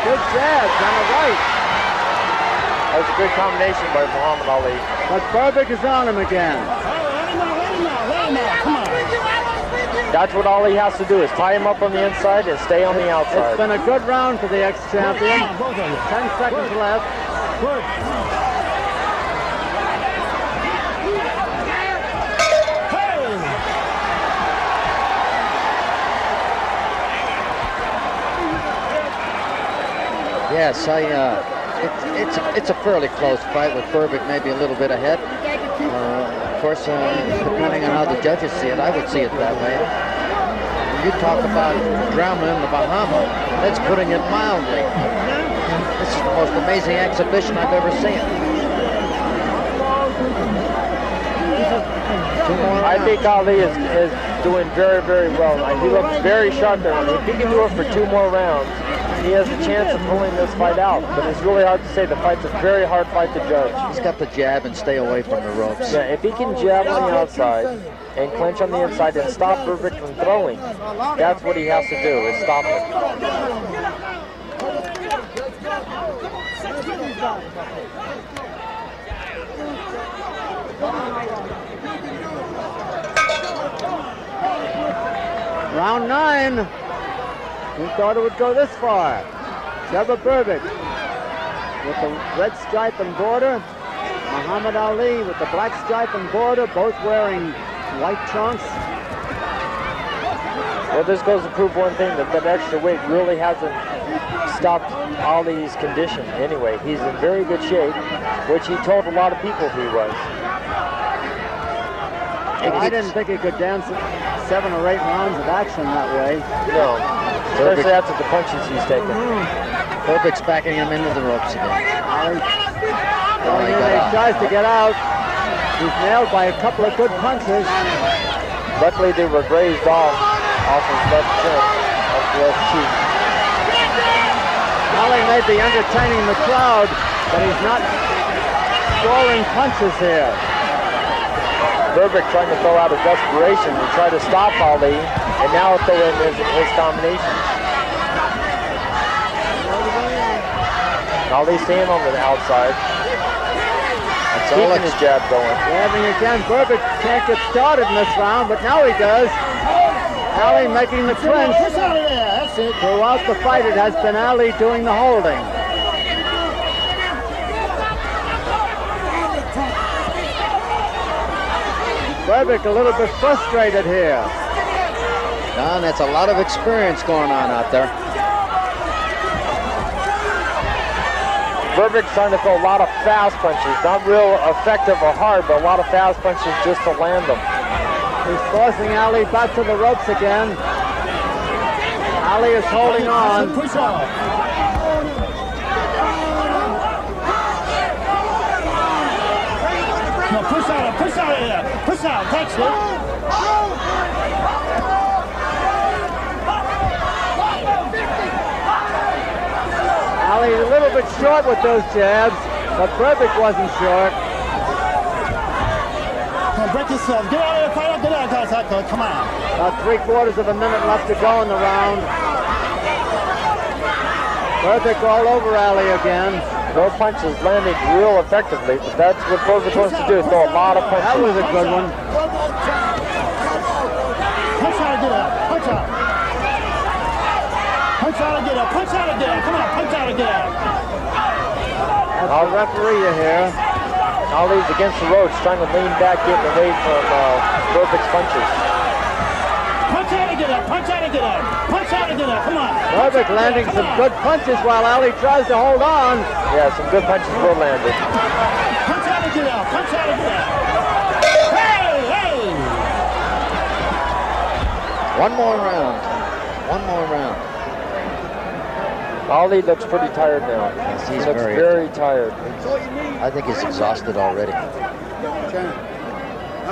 Good jabs on the right. That was a good combination by Muhammad Ali. But Berbick is on him again. Let him out. Come on. That's what Ali has to do, is tie him up on the inside and stay on the outside. It's been a good round for the ex-champion. 10 seconds left. Good. Yes, it's a fairly close fight with Berbick maybe a little bit ahead. Of course, depending on how the judges see it, I would see it that way. You talk about drama in the Bahamas, that's putting it mildly. This is the most amazing exhibition I've ever seen. I think Ali is doing very, very well. He looks very sharp there. If he can do it for 2 more rounds, he has a chance of pulling this fight out. But it's really hard to say. The fight's a very hard fight to judge. He's got to jab and stay away from the ropes. Yeah, if he can jab on the outside and clinch on the inside and stop Berbick from throwing, that's what he has to do, is stop him. Round 9. Who thought it would go this far? Trevor Berbick with the red stripe and border. Muhammad Ali with the black stripe and border, both wearing white trunks. Well, this goes to prove one thing, that that extra weight really hasn't stopped Ali's condition. Anyway, he's in very good shape, which he told a lot of people he was. I didn't think he could dance 7 or 8 rounds of action that way. No, especially after the punches he's taken. Berbick's backing him into the ropes again. He tries to get out. He's nailed by a couple of good punches. Luckily, they were grazed off his left chin, off the left cheek. Ali may be entertaining the crowd, but he's not scoring punches here. Berbick trying to throw out of desperation to try to stop Ali, and now throw in his combinations. Ali staying on the outside. Keeping his jab going. Jabbing again. Berbick can't get started in this round, but now he does. Ali making the clinch. That's it. Throughout the fight, it has been Ali doing the holding. Berbick a little bit frustrated here. Don, that's a lot of experience going on out there. Berbick's trying to throw a lot of fast punches. Not real effective or hard, but a lot of fast punches just to land them. He's forcing Ali back to the ropes again. Ali is holding on. Push off. No, push out of here. Push out. Thanks, Luke. Ali's a little bit short with those jabs, but Berbick wasn't short. Come on, break yourself. Get out of here, fight. Get out, guys. Come on. About 3/4 of a minute left to go in the round. Berbick all over Ali again. No punches landing real effectively, but that's what Berbick wants to do, throw a lot of punches. That was a good one. Punch out and get up. Punch out. Punch out and get up. Punch out and get up. Come on, punch out and get up. That's the referee you hear. Ali's against the ropes, trying to lean back, getting away from Berbick's punches. Punch out and get up. Punch out and get up. Punch out and get up. Come on. Berbick landing some good punches while Ali tries to hold on. Yeah, some good punches were landed. Punch out and get up. Punch out and get up. Hey, hey. One more round. One more round. Ali looks pretty tired now. Yes, he he's looks very tired. I think he's exhausted already. I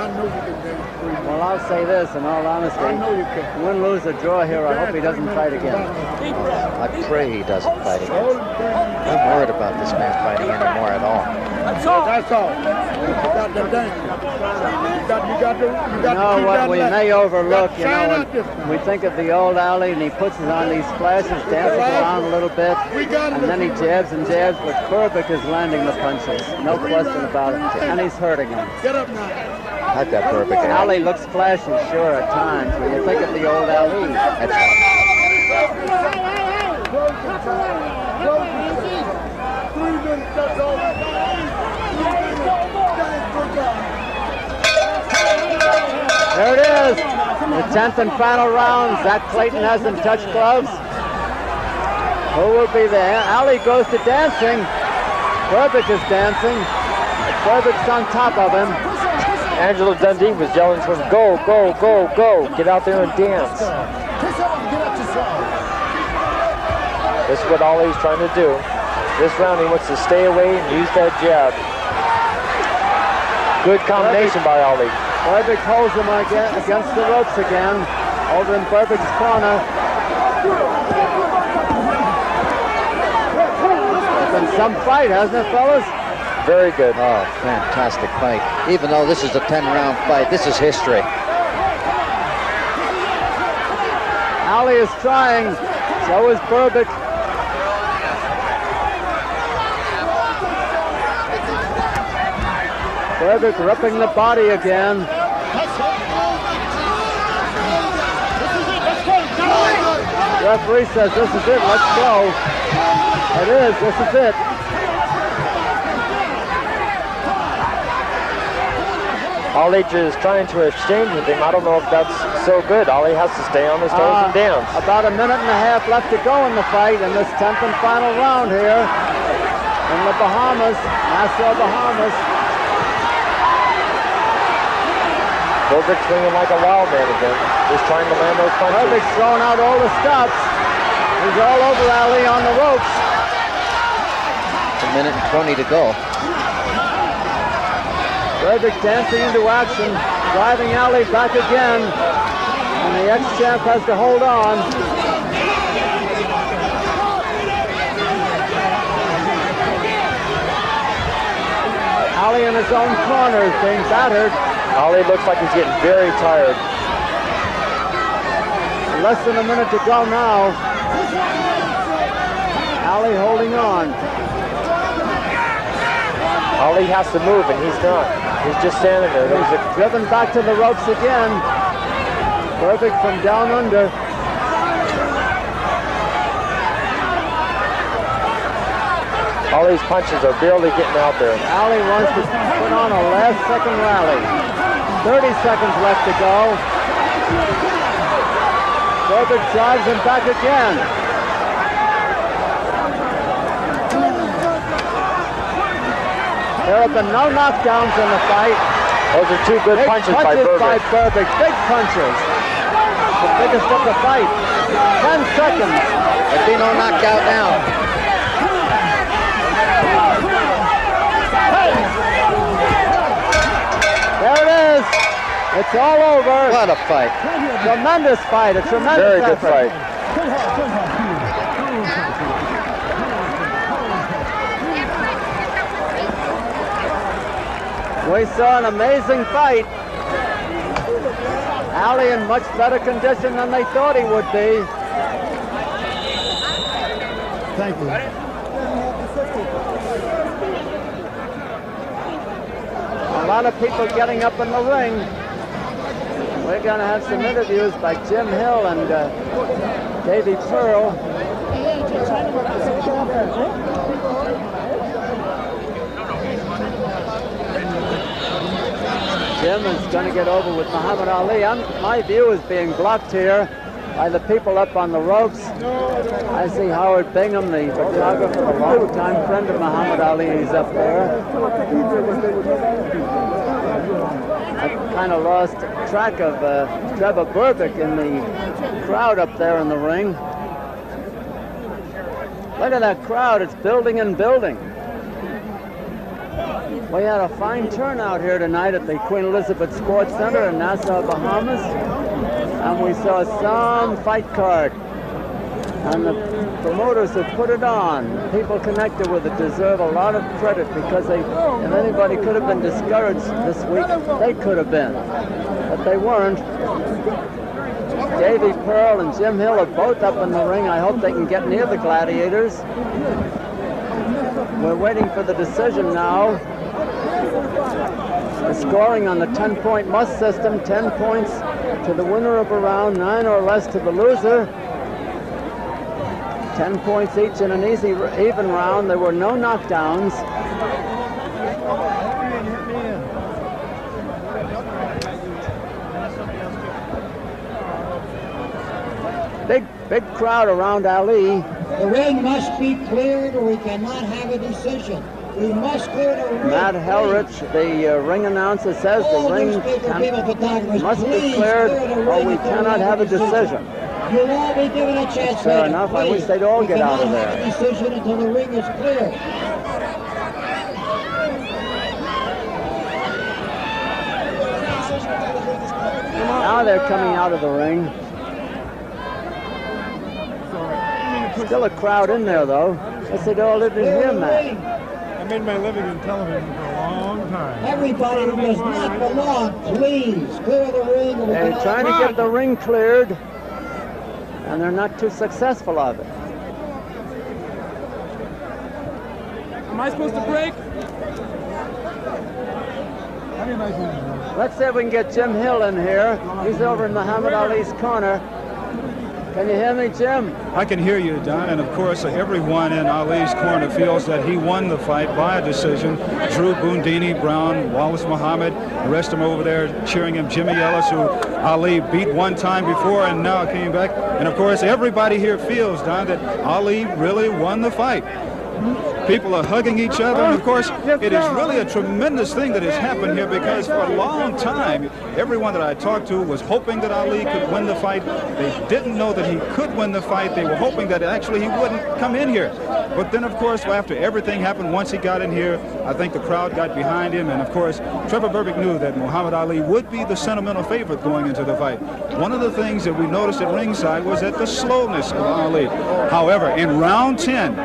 know you can dance 3 minutes. Well, I'll say this in all honesty. I know you can. Win, lose, or draw here, I hope he doesn't fight again. I pray he doesn't fight again. I'm worried about this man fighting anymore at all. That's all. That's all. You got to dance. You got what we may overlook, we think of the old Ali and he puts it on these flashes, dances around a little bit, and then he jabs and jabs, but Berbick is landing the punches. No question about it. And he's hurting him. Get up now. I've got Berbick out. Ali looks flashy, sure, at times, when you think of the old Ali. That's right. 3 minutes, that's all. There it is, the 10th and final round. Zach Clayton hasn't touched gloves. Who will be there? Ali goes to dancing. Berbick is dancing. Berbick's on top of him. Angelo Dundee was yelling to him, go, go, go, go. Get out there and dance. This is what Ali's trying to do. This round he wants to stay away and use that jab. Good combination by Ali. Berbick holds him against the ropes again. Over in Berbick's corner. some fight, hasn't it, fellas? Very good. Oh, fantastic fight. Even though this is a 10-round fight, this is history. Ali is trying, so is Berbick. Berbick ripping the body again. The referee says, this is it, let's go. It is, this is it. Ali is trying to exchange with him. I don't know if that's so good. Ali has to stay on his toes and downs. About a minute and a half left to go in the fight in this 10th and final round here in the Bahamas, Nassau, Bahamas. Berbick swinging like a wild man again, just trying to land those punches. Berbick's throwing out all the stops. He's all over Ali on the ropes. A minute and 20 to go. Berbick dancing into action, driving Ali back again, and the ex-champ has to hold on. Ali in his own corner is being battered. Ali looks like he's getting very tired. Less than a minute to go now. Ali holding on. Ali has to move, and he's not. He's just standing there. He's driven back to the ropes again. Berbick from down under. Ali's punches are barely getting out there. Ali wants to put on a last-second rally. 30 seconds left to go. Berbick drives him back again. There have been no knockdowns in the fight. Those are two good punches by Berbick. Big punches. The biggest of the fight. 10 seconds. There'll be no knockout now. There it is. It's all over. What a fight. Tremendous fight. A tremendous Very good effort. fight. We saw an amazing fight. Ali in much better condition than they thought he would be. Thank you. A lot of people getting up in the ring. We're going to have some interviews by Jim Hill and Davey Pearl. Jim is going to get over with Muhammad Ali. My view is being blocked here by the people up on the ropes. I see Howard Bingham, the photographer, a long-time friend of Muhammad Ali. He's up there. I kind of lost track of Trevor Berbick in the crowd up there in the ring. Look at that crowd. It's building and building. We had a fine turnout here tonight at the Queen Elizabeth Sports Center in Nassau, Bahamas. And we saw some fight card. And the promoters have put it on. People connected with it deserve a lot of credit because if anybody could have been discouraged this week, they could have been. But they weren't. Davey Pearl and Jim Hill are both up in the ring. I hope they can get near the gladiators. We're waiting for the decision now. The scoring on the 10-point must system, 10 points to the winner of a round, 9 or less to the loser. 10 points each in an even round. There were no knockdowns. Big crowd around Ali. The ring must be cleared or we cannot have a decision. We must clear the ring. Matt Helrich, the ring announcer, says the ring must be cleared or we cannot have a decision. You'll all be given a chance. Fair enough. I wish they'd all get out of there. We cannot have a decision until the ring is cleared. Now they're coming out of the ring. Still a crowd in there, though. Yes, they all lived in here, man. I made my living in television for a long time. Everybody who does not belong, please clear the ring. They're trying to get the ring cleared, and they're not too successful of it. Am I supposed to break? Let's see if we can get Jim Hill in here. He's over in Muhammad Ali's corner. Can you hear me, Jim? I can hear you, Don, and of course everyone in Ali's corner feels that he won the fight by a decision. Drew Boondini, Brown, Wallace Muhammad, the rest of them over there cheering him. Jimmy Ellis, who Ali beat one time before and now came back. And of course everybody here feels, Don, that Ali really won the fight. People are hugging each other, and of course, it is really a tremendous thing that has happened here, because for a long time, everyone that I talked to was hoping that Ali could win the fight. They didn't know that he could win the fight. They were hoping that actually he wouldn't come in here. But then, of course, after everything happened, once he got in here, I think the crowd got behind him, and of course, Trevor Berbick knew that Muhammad Ali would be the sentimental favorite going into the fight. One of the things that we noticed at ringside was that the slowness of Ali. However, in round 10,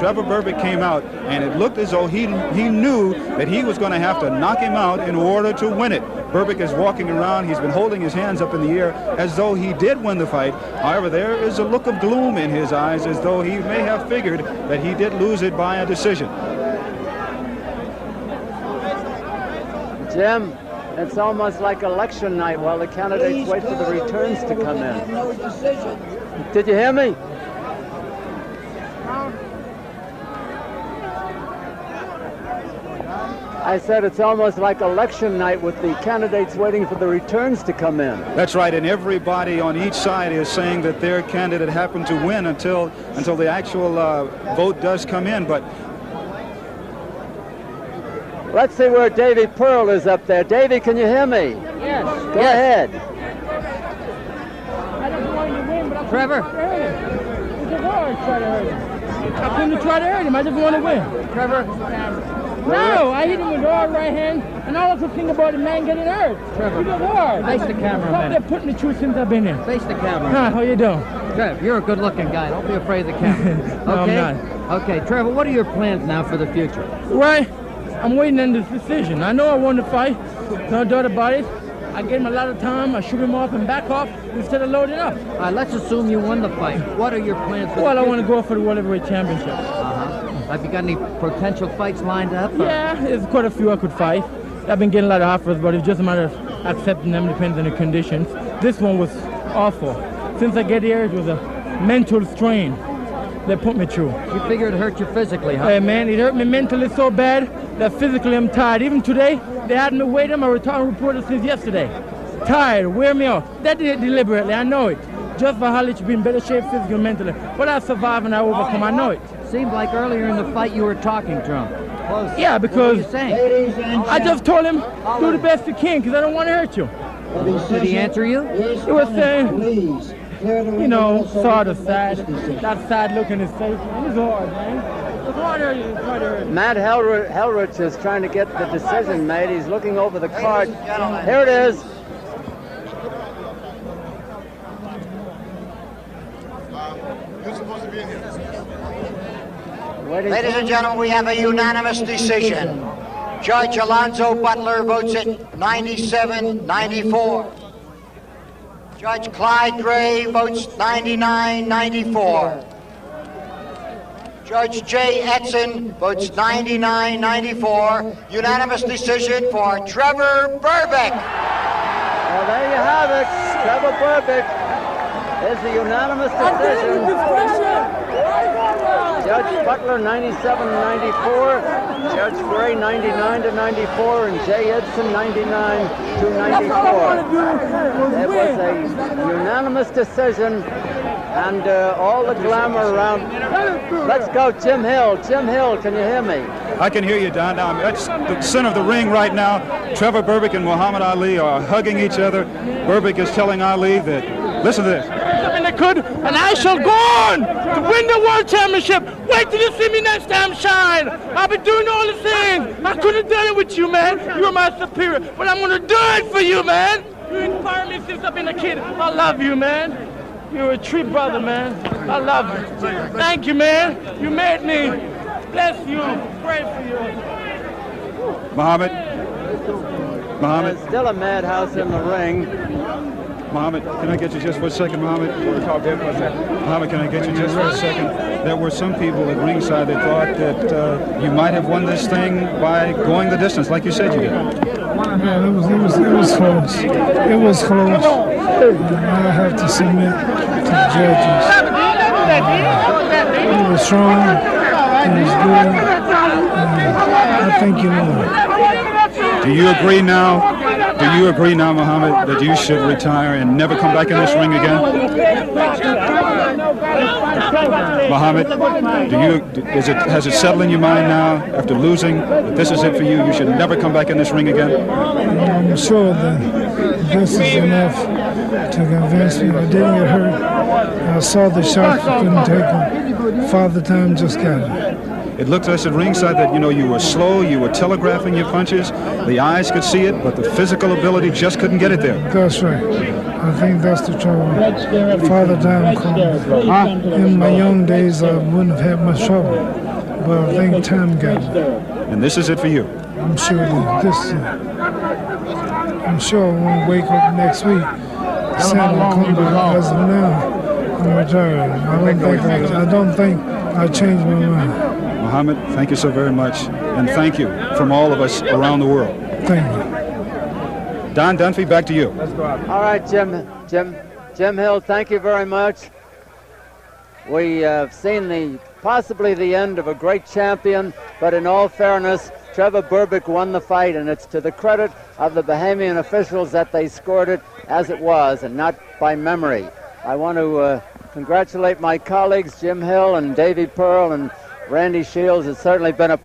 Trevor Berbick came out, and it looked as though he knew that he was going to have to knock him out in order to win it. Berbick is walking around. He's been holding his hands up in the air as though he did win the fight. However, there is a look of gloom in his eyes, as though he may have figured that he did lose it by a decision. Jim, it's almost like election night while the candidates wait for the returns to come in. Did you hear me? I said it's almost like election night with the candidates waiting for the returns to come in. That's right, and everybody on each side is saying that their candidate happened to win until the actual vote does come in. But let's see where Davy Pearl is up there. Davy, can you hear me? Yes. Go ahead. I just wanted to win, but I'm Trevor. It's a war to try to hurt him. I couldn't try to hurt him. I just want to win. Trevor. No, I hit him with the hard right hand, and all I could think about the man getting hurt. Trevor, he was hard. Face the camera, man. They're putting the truth since I've been here. Face the camera. Huh, how you doing? Trev, you're a good-looking guy. Don't be afraid of the camera. No, okay? I'm not. Okay, Trevor, what are your plans now for the future? Right. I'm waiting on this decision. I know I won the fight. No doubt about it. I gave him a lot of time. I shoot him off and back off instead of loading up. All right, let's assume you won the fight. What are your plans for the future? I want to go for the World Heavyweight Championship. Have you got any potential fights lined up? Or? Yeah, there's quite a few I could fight. I've been getting a lot of offers, but it's just a matter of accepting them, depends on the conditions. This one was awful. Since I get here, it was a mental strain that put me through. You figure it hurt you physically, huh? Hey, man, it hurt me mentally so bad that physically I'm tired. Even today, they had me wait on my return reporter since yesterday. Tired, wear me out. They did it deliberately, I know it. Just for Holly to be in better shape physically and mentally. But I survive and I overcome, I know it. Seemed like earlier in the fight you were talking to him. Yeah, because what were you saying? I just told him, do the best you can, because I don't want to hurt you. Did he answer you? He was saying, you know, sort of sad. That sad look in his face. It was hard, man. It was hard. Matt Helrich is trying to get the decision made. He's looking over the card. Here it is. You're supposed to be in here. Ladies and gentlemen, we have a unanimous decision. Judge Alonzo Butler votes it 97-94. Judge Clyde Gray votes 99-94. Judge Jay Edson votes 99-94. Unanimous decision for Trevor Berbick. Well, there you have it. Trevor Berbick is the unanimous decision. Judge Butler 97-94, Judge Gray 99-94, and Jay Edson 99-94. It was a unanimous decision, and all the glamour around. Let's go, Jim Hill. Jim Hill, can you hear me? I can hear you, Don. Now, I'm at the center of the ring right now. Trevor Berbick and Muhammad Ali are hugging each other. Berbick is telling Ali that, listen to this. And I shall go on to win the World Championship. Wait till you see me next time shine. I've been doing all the things. I could have done it with you, man. You're my superior. But I'm going to do it for you, man. You inspire me since I've been a kid. I love you, man. You're a true brother, man. I love you. Thank you, man. You made me. Bless you. Pray for you. Muhammad. There's still a madhouse in the ring. Muhammad, can I get you just for a second, Muhammad? Muhammad, can I get you just for a second? There were some people at ringside that thought that you might have won this thing by going the distance, like you said you did. Yeah, it was close. It was close. I have to submit to the judges. He was strong. He was good. I think you know. Do you agree now? Do you agree now, Muhammad, that you should retire and never come back in this ring again? Muhammad, has it settled in your mind now, after losing, that this is it for you? You should never come back in this ring again? I'm sure that this is enough to convince me. I didn't get hurt. I saw the shots, couldn't take them. Father Time just got it. It looked to us at ringside that, you were slow, you were telegraphing your punches, the eyes could see it, but the physical ability just couldn't get it there. That's right. I think that's the trouble. Father Time called. In my young days, I wouldn't have had much trouble, but I think time got it. And this is it for you? I'm sure that this is it. I'm sure I won't wake up next week. Santa come back. As of now, I'm retired. I don't think I changed my mind. Muhammad, thank you so very much, and thank you from all of us around the world. Thank you. Don Dunphy, back to you. All right, Jim Hill, thank you very much. We have seen possibly the end of a great champion, but in all fairness, Trevor Berbick won the fight, and it's to the credit of the Bahamian officials that they scored it as it was, and not by memory. I want to congratulate my colleagues, Jim Hill and Davey Pearl and Randy Shields. It's certainly been a